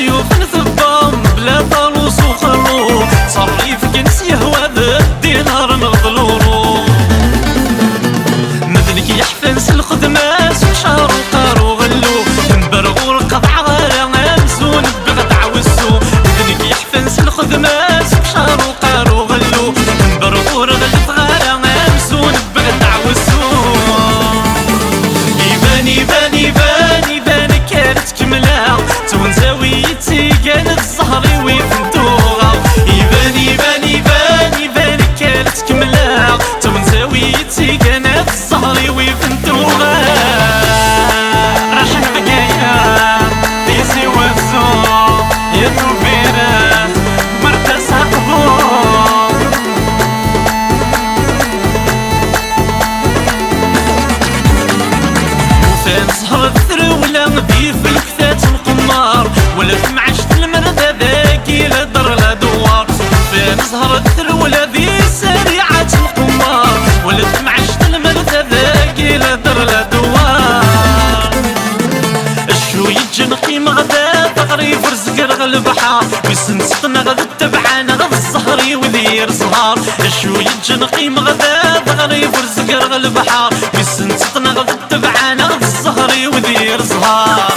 سيوف نثبهم بلا طالوس وخلو صري في كنس يهوى ذا الدينار نغضلورو مثلك يحفنس الخدماس وشهر وقارو غلو نبرغو القطع غالا امسون بغدع والسو مثلك يحفنس الخدماس وشهر وقارو غلو نبرغو الغلط غالا امسون بغدع والسو يبان يبان يبان يبان كانت كملا تونزاويتي كانت الزهري ويفنتوغا يبان يبان يبان يبان كانت كملا تونزاويتي كانت الزهري ويفنتوغا رشن بقايا ديسي وفزو يدو بيرا مرتا ساقبو وفان زهر الثرولة دي في الكثات القمار ولا في معشت المردة ذاكي لا در لا دوار فان زهر الثرولة دي سريعة القمار ولا في معشت المردة ذاكي لا در لا دوار الشو يتجنقي مغدا تغري فرزق رغل البحار ويسنسقنا غد التبعان غد الزهري وذير زهار الشو يتجنقي مغدا تغري فرزق رغل البحار ويسنسقنا غد التبعان غد الزهري وذير زهار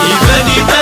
يبان يبان